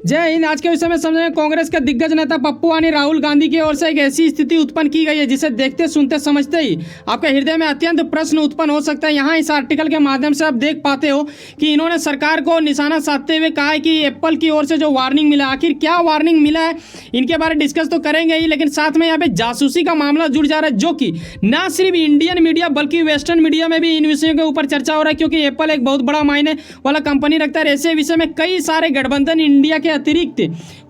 जय हिंद। आज के विषय में समझेंगे कांग्रेस के दिग्गज नेता पप्पू यानी राहुल गांधी की ओर से एक ऐसी स्थिति उत्पन्न की गई है जिसे देखते सुनते समझते ही आपके हृदय में अत्यंत प्रश्न उत्पन्न हो सकता है। यहाँ इस आर्टिकल के माध्यम से आप देख पाते हो कि इन्होंने सरकार को निशाना साधते हुए कहा है कि एप्पल की ओर से जो वार्निंग मिला, आखिर क्या वार्निंग मिला है इनके बारे में डिस्कस तो करेंगे ही, लेकिन साथ में यहाँ पे जासूसी का मामला जुड़ जा रहा है जो कि न सिर्फ इंडियन मीडिया बल्कि वेस्टर्न मीडिया में भी इन विषयों के ऊपर चर्चा हो रहा है, क्योंकि एप्पल एक बहुत बड़ा मायने वाला कंपनी रखता है। ऐसे विषय में कई सारे गठबंधन इंडिया के अतिरिक्त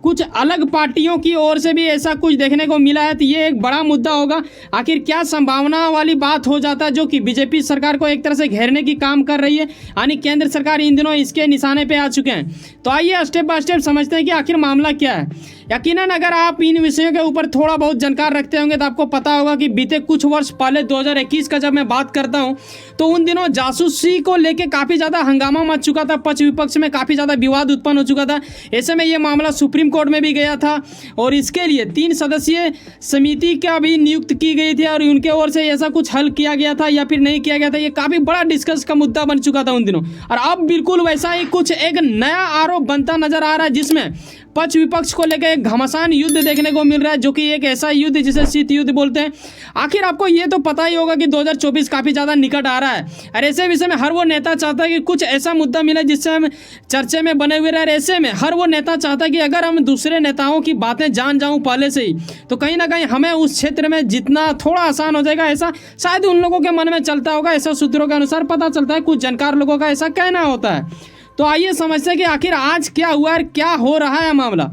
कुछ अलग पार्टियों की ओर से भी ऐसा कुछ देखने को मिला है, तो ये एक बड़ा मुद्दा होगा। आखिर क्या संभावना वाली बात हो जाता है जो कि बीजेपी सरकार को एक तरह से घेरने की काम कर रही है, यानी केंद्र सरकार इन दिनों इसके निशाने पे आ चुके हैं। तो आइए स्टेप बाय स्टेप समझते हैं कि आखिर मामला क्या है। यकीनन अगर आप इन विषयों के ऊपर थोड़ा बहुत जानकार रखते होंगे तो आपको पता होगा कि बीते कुछ वर्ष पहले 2021 का जब मैं बात करता हूं तो उन दिनों जासूसी को लेके काफ़ी ज़्यादा हंगामा मच चुका था, पक्ष विपक्ष में काफ़ी ज़्यादा विवाद उत्पन्न हो चुका था। ऐसे में ये मामला सुप्रीम कोर्ट में भी गया था और इसके लिए 3 सदस्यीय समिति का भी नियुक्त की गई थी और उनके ओर से ऐसा कुछ हल किया गया था या फिर नहीं किया गया था। ये काफ़ी बड़ा डिस्कस का मुद्दा बन चुका था उन दिनों, और अब बिल्कुल वैसा ही कुछ एक नया आरोप बनता नजर आ रहा है जिसमें पक्ष विपक्ष को लेकर एक घमासान युद्ध देखने को मिल रहा है, जो कि एक ऐसा युद्ध जिसे शीत युद्ध बोलते हैं। आखिर आपको ये तो पता ही होगा कि 2024 काफ़ी ज़्यादा निकट आ रहा है और ऐसे विषय में हर वो नेता चाहता है कि कुछ ऐसा मुद्दा मिले जिससे हम चर्चे में बने हुए रहे। ऐसे में हर वो नेता चाहता है कि अगर हम दूसरे नेताओं की बातें जान जाऊँ पहले से ही तो कहीं ना कहीं हमें उस क्षेत्र में जितना थोड़ा आसान हो जाएगा, ऐसा शायद उन लोगों के मन में चलता होगा। ऐसा सूत्रों के अनुसार पता चलता है, कुछ जानकार लोगों का ऐसा कहना होता है। तो आइए समझते हैं कि आखिर आज क्या हुआ और क्या हो रहा है मामला।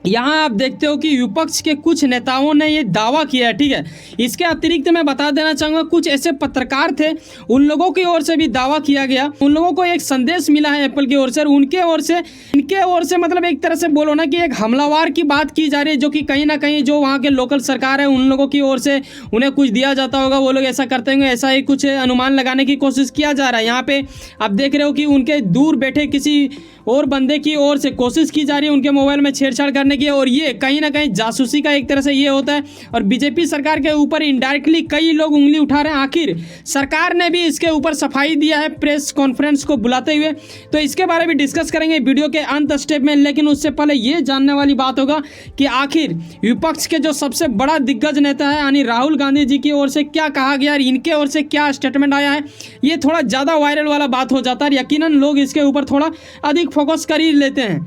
यहाँ आप देखते हो कि विपक्ष के कुछ नेताओं ने ये दावा किया है, ठीक है। इसके अतिरिक्त मैं बता देना चाहूँगा कुछ ऐसे पत्रकार थे, उन लोगों की ओर से भी दावा किया गया। उन लोगों को एक संदेश मिला है एप्पल की ओर से, और उनके ओर से मतलब एक तरह से बोलो ना कि एक हमलावार की बात की जा रही है, जो कि कहीं ना कहीं जो वहाँ के लोकल सरकार है उन लोगों की ओर से उन्हें कुछ दिया जाता होगा, वो लोग ऐसा करते होंगे, ऐसा ही कुछ अनुमान लगाने की कोशिश किया जा रहा है। यहाँ पे आप देख रहे हो कि उनके दूर बैठे किसी और बंदे की ओर से कोशिश की जा रही है उनके मोबाइल में छेड़छाड़ करने की, और ये कहीं ना कहीं जासूसी का एक तरह से ये होता है। और बीजेपी सरकार के ऊपर इनडायरेक्टली कई लोग उंगली उठा रहे हैं। आखिर सरकार ने भी इसके ऊपर सफाई दिया है प्रेस कॉन्फ्रेंस को बुलाते हुए, तो इसके बारे में डिस्कस करेंगे वीडियो के अंत स्टेप में। लेकिन उससे पहले ये जानने वाली बात होगा कि आखिर विपक्ष के जो सबसे बड़ा दिग्गज नेता है यानी राहुल गांधी जी की ओर से क्या कहा गया और इनके ओर से क्या स्टेटमेंट आया है। ये थोड़ा ज़्यादा वायरल वाला बात हो जाता है, यकीनन लोग इसके ऊपर थोड़ा अधिक फोकस कर ही लेते हैं।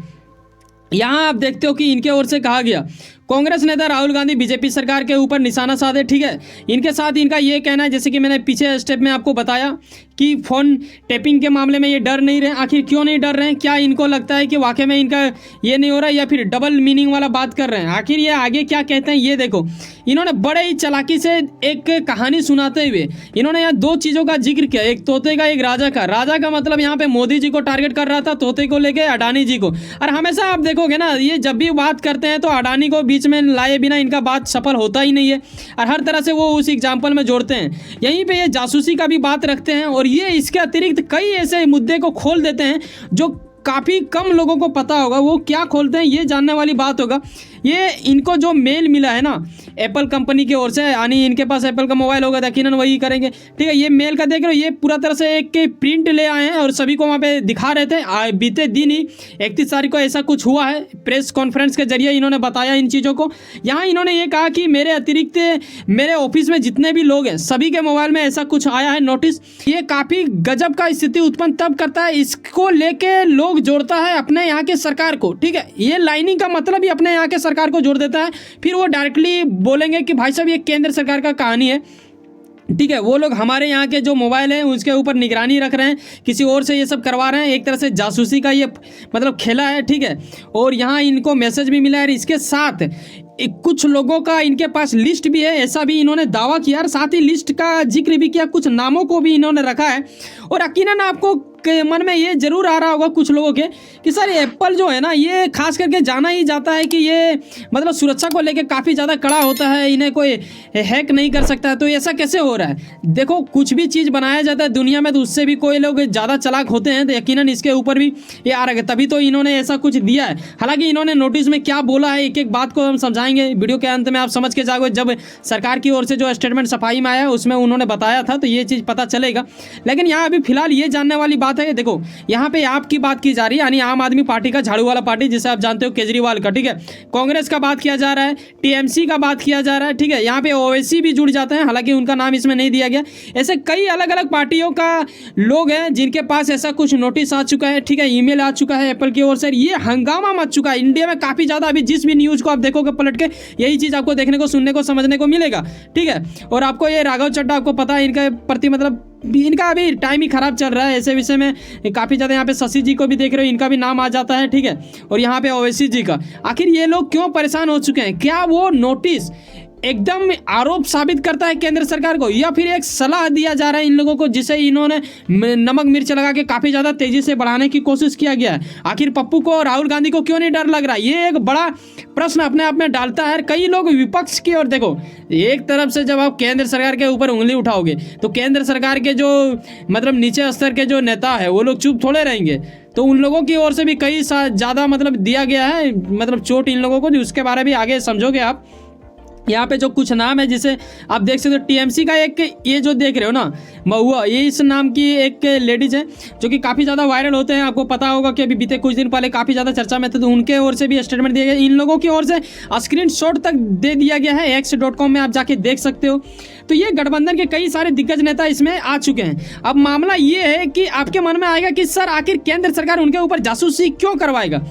यहाँ आप देखते हो कि इनके ओर से कहा गया, कांग्रेस नेता राहुल गांधी बीजेपी सरकार के ऊपर निशाना साधे, ठीक है। इनके साथ इनका ये कहना है, जैसे कि मैंने पीछे स्टेप में आपको बताया कि फ़ोन टैपिंग के मामले में ये डर नहीं रहे। आखिर क्यों नहीं डर रहे हैं? क्या इनको लगता है कि वाकई में इनका ये नहीं हो रहा है या फिर डबल मीनिंग वाला बात कर रहे हैं? आखिर ये आगे क्या कहते हैं ये देखो। इन्होंने बड़े ही चालाकी से एक कहानी सुनाते हुए इन्होंने यहाँ 2 चीज़ों का जिक्र किया, एक तोते का, एक राजा का। राजा का मतलब यहाँ पे मोदी जी को टारगेट कर रहा था, तोते को लेके अडानी जी को। और हमेशा आप देखोगे ना, ये जब भी बात करते हैं तो अडानी को बीच में लाए बिना इनका बात सफल होता ही नहीं है, और हर तरह से वो उस एग्जाम्पल में जोड़ते हैं। यहीं पे ये जासूसी का भी बात रखते हैं, और ये इसके अतिरिक्त कई ऐसे मुद्दे को खोल देते हैं जो काफ़ी कम लोगों को पता होगा। वो क्या खोलते हैं ये जानने वाली बात होगा। ये इनको जो मेल मिला है ना एप्पल कंपनी की ओर से, यानी इनके पास एप्पल का मोबाइल होगा, यकीनन वही करेंगे, ठीक है। ये मेल का देख रहे हो, ये पूरा तरह से एक प्रिंट ले आए हैं और सभी को वहाँ पे दिखा रहे थे। बीते दिन ही 31 तारीख को ऐसा कुछ हुआ है, प्रेस कॉन्फ्रेंस के जरिए इन्होंने बताया इन चीज़ों को। यहाँ इन्होंने ये कहा कि मेरे अतिरिक्त मेरे ऑफिस में जितने भी लोग हैं सभी के मोबाइल में ऐसा कुछ आया है नोटिस। ये काफ़ी गजब का स्थिति उत्पन्न तब करता है, इसको लेके लोग जोड़ता है अपने यहाँ के सरकार को, ठीक है। ये लाइनिंग का मतलब ही अपने यहाँ के सरकार को जोड़ देता है, फिर वो डायरेक्टली बोलेंगे कि भाई साहब ये केंद्र सरकार का कहानी है, ठीक है। वो लोग हमारे यहाँ के जो मोबाइल हैं उसके ऊपर निगरानी रख रहे हैं, किसी और से ये सब करवा रहे हैं। एक तरह से जासूसी का ये मतलब खेला है, ठीक है। और यहाँ इनको मैसेज भी मिला है, इसके साथ कुछ लोगों का इनके पास लिस्ट भी है, ऐसा भी इन्होंने दावा किया, और साथ ही लिस्ट का जिक्र भी किया, कुछ नामों को भी इन्होंने रखा है। और यकीनन आपको के मन में ये जरूर आ रहा होगा कुछ लोगों के कि सर एप्पल जो है ना, ये खास करके जाना ही जाता है कि ये मतलब सुरक्षा को लेके काफ़ी ज़्यादा कड़ा होता है, इन्हें कोई हैक नहीं कर सकता है। तो ऐसा कैसे हो रहा है? देखो, कुछ भी चीज़ बनाया जाता है दुनिया में तो उससे भी कोई लोग ज़्यादा चालाक होते हैं, तो यकीनन इसके ऊपर भी ये आ रहा है, तभी तो इन्होंने ऐसा कुछ दिया है। हालांकि इन्होंने नोटिस में क्या बोला है, एक एक बात को हम समझाएंगे वीडियो के अंत में, आप समझ के जाओगे। जब सरकार की ओर से जो स्टेटमेंट सफाई में आया उसमें उन्होंने बताया था, तो ये चीज़ पता चलेगा। लेकिन यहाँ अभी फिलहाल ये जानने वाली बात है, देखो यहाँ पे आपकी बात की जा रही है, यानी आम आदमी पार्टी का, झाड़ू वाला पार्टी जिसे आप जानते हो, केजरीवाल का, ठीक है। कांग्रेस का बात किया जा रहा है, टीएमसी का बात किया जा रहा है, ठीक है। यहाँ पे ओवैसी भी जुड़ जाते हैं, हालांकि उनका नाम इसमें नहीं दिया गया। ऐसे कई अलग अलग पार्टियों का लोग हैं जिनके पास ऐसा कुछ नोटिस आ चुका है, ठीक है, ईमेल आ चुका है एप्पल की ओर से। ये हंगामा मच चुका है इंडिया में काफ़ी ज़्यादा। अभी जिस भी न्यूज़ को आप देखोगे पलट के, यही चीज़ आपको देखने को, सुनने को, समझने को मिलेगा, ठीक है। और आपको ये राघव चड्ढा, आपको पता है इनके प्रति मतलब इनका अभी टाइम ही खराब चल रहा है। ऐसे विषय में काफ़ी ज़्यादा यहाँ पे शशि जी को भी देख रहे हो, इनका भी नाम आ जाता है, ठीक है। और यहाँ पे ओवैसी जी का, आखिर ये लोग क्यों परेशान हो चुके हैं? क्या वो नोटिस एकदम आरोप साबित करता है केंद्र सरकार को, या फिर एक सलाह दिया जा रहा है इन लोगों को जिसे इन्होंने नमक मिर्च लगा के काफ़ी ज़्यादा तेज़ी से बढ़ाने की कोशिश किया गया है? आखिर पप्पू को, राहुल गांधी को क्यों नहीं डर लग रहा है? ये एक बड़ा प्रश्न अपने आप में डालता है। कई लोग विपक्ष की ओर, देखो एक तरफ से जब आप केंद्र सरकार के ऊपर उंगली उठाओगे तो केंद्र सरकार के जो मतलब नीचे स्तर के जो नेता है वो लोग चुप थोड़े रहेंगे। तो उन लोगों की ओर से भी कई ज़्यादा मतलब दिया गया है, मतलब चोट इन लोगों को, उसके बारे में आगे समझोगे आप। यहाँ पे जो कुछ नाम है जिसे आप देख सकते हो, टीएमसी का एक ये जो देख रहे हो ना, महुआ, ये इस नाम की एक लेडीज है जो कि काफ़ी ज़्यादा वायरल होते हैं। आपको पता होगा कि अभी बीते कुछ दिन पहले काफ़ी ज़्यादा चर्चा में थे, तो उनके ओर से भी स्टेटमेंट दिया गया। इन लोगों की ओर से स्क्रीनशॉट तक दे दिया गया है, x.com में आप जाके देख सकते हो। तो ये गठबंधन के कई सारे दिग्गज नेता इसमें आ चुके हैं। अब मामला ये है कि आपके मन में आएगा कि सर आखिर केंद्र सरकार उनके ऊपर जासूसी क्यों करवाएगा?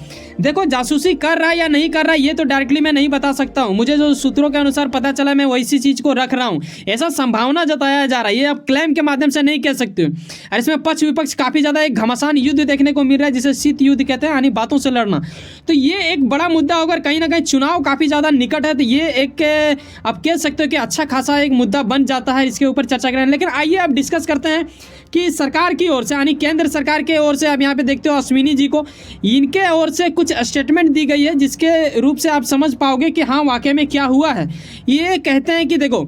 देखो, जासूसी कर रहा है या नहीं कर रहा है ये तो डायरेक्टली मैं नहीं बता सकता हूँ। मुझे जो सूत्रों के अनुसार पता चला, मैं वैसी चीज़ को रख रहा हूँ। ऐसा संभावना जताया जा रहा है, ये आप क्लेम के माध्यम से नहीं कह सकते हो। और इसमें पक्ष विपक्ष काफ़ी ज़्यादा एक घमासान युद्ध देखने को मिल रहा है, जिसे शीत युद्ध कहते हैं, यानी बातों से लड़ना। तो ये एक बड़ा मुद्दा होगा। कहीं ना कहीं चुनाव काफ़ी ज़्यादा निकट है, तो ये एक आप कह सकते हो कि अच्छा खासा एक मुद्दा बन जाता है, इसके ऊपर चर्चा करें। लेकिन आइए अब डिस्कस करते हैं कि सरकार की ओर से, यानी केंद्र सरकार के ओर से, अब यहाँ पे देखते हो अश्विनी जी को, इनके ओर से कुछ स्टेटमेंट दी गई है जिसके रूप से आप समझ पाओगे कि हाँ वाकई में क्या हुआ है। ये कहते हैं कि देखो,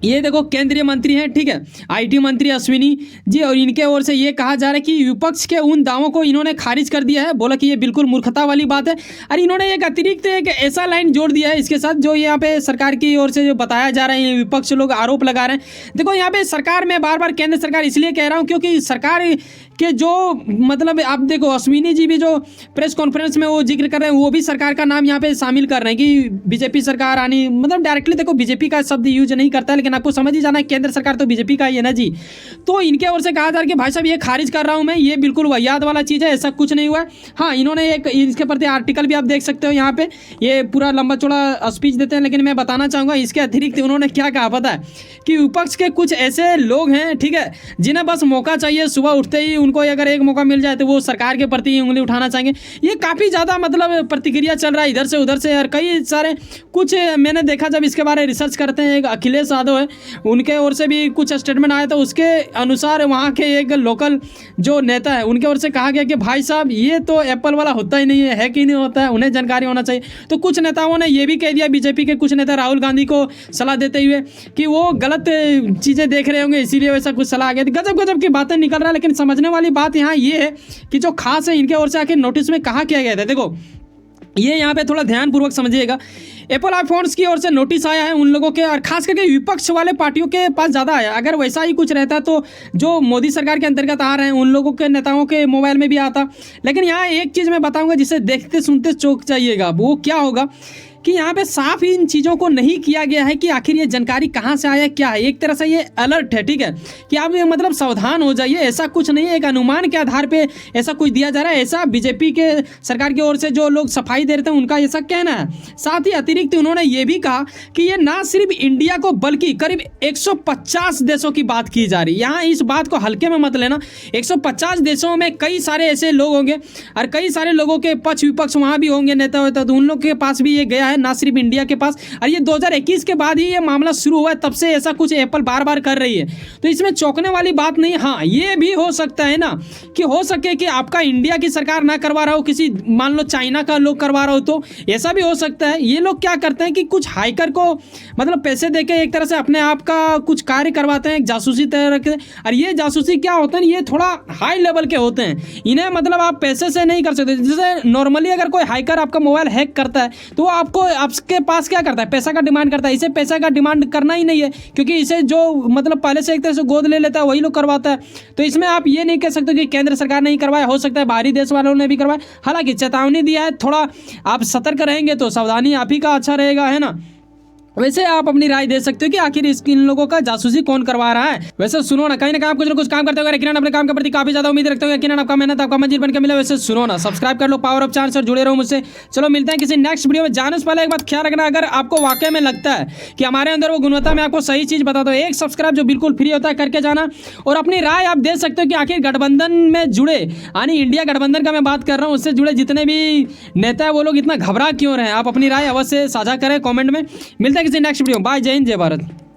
ये देखो केंद्रीय मंत्री हैं, ठीक है, आईटी मंत्री अश्विनी जी, और इनके ओर से ये कहा जा रहा है कि विपक्ष के उन दावों को इन्होंने खारिज कर दिया है। बोला कि ये बिल्कुल मूर्खता वाली बात है। और इन्होंने एक अतिरिक्त एक ऐसा लाइन जोड़ दिया है इसके साथ, जो यहाँ पे सरकार की ओर से जो बताया जा रहा है, विपक्ष लोग आरोप लगा रहे हैं। देखो यहाँ पे सरकार में बार बार केंद्र सरकार इसलिए कह रहा हूँ क्योंकि सरकार के जो मतलब आप देखो, अश्विनी जी भी जो प्रेस कॉन्फ्रेंस में वो जिक्र कर रहे हैं, वो भी सरकार का नाम यहाँ पे शामिल कर रहे हैं कि बीजेपी सरकार आनी, मतलब डायरेक्टली देखो बीजेपी का शब्द यूज नहीं करता है, लेकिन आपको समझ ही जाना है केंद्र सरकार तो बीजेपी का ही है ना जी। तो इनके ओर से कहा जा रहा है कि भाई साहब ये खारिज कर रहा हूँ मैं, ये बिल्कुल वाहियात वाला चीज़ है, ऐसा कुछ नहीं हुआ है। हाँ, इन्होंने एक इसके प्रति आर्टिकल भी आप देख सकते हो, यहाँ पे ये पूरा लंबा चौड़ा स्पीच देते हैं, लेकिन मैं बताना चाहूँगा इसके अतिरिक्त उन्होंने क्या कहा पता है, कि विपक्ष के कुछ ऐसे लोग हैं, ठीक है, जिन्हें बस मौका चाहिए, सुबह उठते ही उनको अगर एक मौका मिल जाए तो वो सरकार के प्रति उंगली उठाना चाहेंगे। ये काफ़ी ज़्यादा मतलब प्रतिक्रिया चल रहा है इधर से उधर से, और कई सारे कुछ मैंने देखा जब इसके बारे में रिसर्च करते हैं, एक अखिलेश यादव है, उनके ओर से भी कुछ स्टेटमेंट आया, तो उसके अनुसार वहाँ के एक लोकल जो नेता है उनके ओर से कहा गया कि भाई साहब ये तो एप्पल वाला होता ही नहीं है कि नहीं होता है, उन्हें जानकारी होना चाहिए। तो कुछ नेताओं ने ये भी कह दिया, बीजेपी के कुछ नेता राहुल गांधी को सलाह देते हुए, कि वो गलत चीज़ें देख रहे होंगे इसीलिए वैसा कुछ सलाह आ गया। गजब गजब की बातें निकल रहा है। लेकिन समझने वाली बात यहाँ ये है कि जो खास है इनके ओर से आखिर नोटिस में कहा किया गया था। देखो ये यहाँ पे थोड़ा ध्यानपूर्वक समझिएगा। एप्पल आईफोन्स की ओर से नोटिस आया है उन लोगों के, और खास करके विपक्ष वाले पार्टियों के पास ज़्यादा आया। अगर वैसा ही कुछ रहता तो जो मोदी सरकार के अंतर्गत आ रहे हैं उन लोगों के नेताओं के मोबाइल में भी आता। लेकिन यहाँ एक चीज़ मैं बताऊँगा जिसे देखते सुनते चौंक जाइएगा, वो क्या होगा कि यहाँ पे साफ इन चीज़ों को नहीं किया गया है कि आखिर ये जानकारी कहाँ से आया, क्या है। एक तरह से ये अलर्ट है, ठीक है, कि आप ये मतलब सावधान हो जाइए, ऐसा कुछ नहीं है, एक अनुमान के आधार पे ऐसा कुछ दिया जा रहा है, ऐसा बीजेपी के सरकार की ओर से जो लोग सफाई दे रहे थे उनका ऐसा कहना है। साथ ही अतिरिक्त उन्होंने ये भी कहा कि ये ना सिर्फ इंडिया को बल्कि करीब 150 देशों की बात की जा रही है। यहाँ इस बात को हल्के में मत लेना, 150 देशों में कई सारे ऐसे लोग होंगे और कई सारे लोगों के पक्ष विपक्ष वहाँ भी होंगे, नेता होता, तो उन लोग के पास भी ये गया है, ना सिर्फ इंडिया के पास। और ये 2021 के बाद ही ये मामला शुरू हुआ है, तब से ऐसा कुछ एप्पल बार बार कर रही है, तो इसमें चौंकने वाली बात नहीं। हाँ, ये भी हो सकता है ना कि हो सके कि आपका इंडिया की सरकार ना करवा रहा हो, किसी मान लो चाइना का लोग करवा रहा हो, तो ऐसा भी हो सकता है। ये लोग क्या करते हैं कि कुछ हाइकर को मतलब पैसे देके एक तरह से अपने आप का कुछ कार्य करवाते हैं, जासूसी तरह के। और ये जासूसी क्या होता है, ये थोड़ा हाई लेवल के होते हैं, इन्हें मतलब आप पैसे से नहीं कर सकते। जैसे नॉर्मली अगर कोई हाइकर आपका मोबाइल हैक करता है तो वो आपको आपको आपके पास क्या करता है, पैसा का डिमांड करता है। इसे पैसा का डिमांड करना ही नहीं है, क्योंकि इसे जो मतलब पहले से एक तरह से गोद ले लेता है वही लोग करवाता है। तो इसमें आप ये नहीं कह सकते कि केंद्र सरकार नहीं करवाया, हो सकता है बाहरी देश वालों ने भी करवाया। हालांकि चेतावनी दिया है, थोड़ा आप सतर्क रहेंगे तो सावधानी आप ही का अच्छा रहेगा, है ना। वैसे आप अपनी राय दे सकते हो कि आखिर इन लोगों का जासूसी कौन करवा रहा है। वैसे सुनो ना, कहीं ना कहीं आप कुछ ना कुछ काम करते हो, यकीनन अपने काम के प्रति काफी ज्यादा उम्मीद रखते हो, यकीनन आपका मेहनत आपका मंजिल बनकर मिले। वैसे सुनो ना, सब्सक्राइब कर लो पावर ऑफ चांस और जुड़े रहो मुझसे। चलो मिलते हैं किसी नेक्स्ट वीडियो में। जाने से पहले एक बात ख्याल रखना, अगर आपको वाकई में लगता है कि हमारे अंदर वो गुणवत्ता में आपको सही चीज बता दो, एक सब्सक्राइब जो बिल्कुल फ्री होता है करके जाना। और अपनी राय आप दे सकते हो कि आखिर गठबंधन में जुड़े, यानी इंडिया गठबंधन का मैं बात कर रहा हूँ, उससे जुड़े जितने भी नेता है वो लोग इतना घबरा क्यों रहे हैं। आप अपनी राय अवश्य साझा करें कॉमेंट में। मिलते हैं किसी नेक्स्ट वीडियो। बाय, जय हिंद, जय भारत।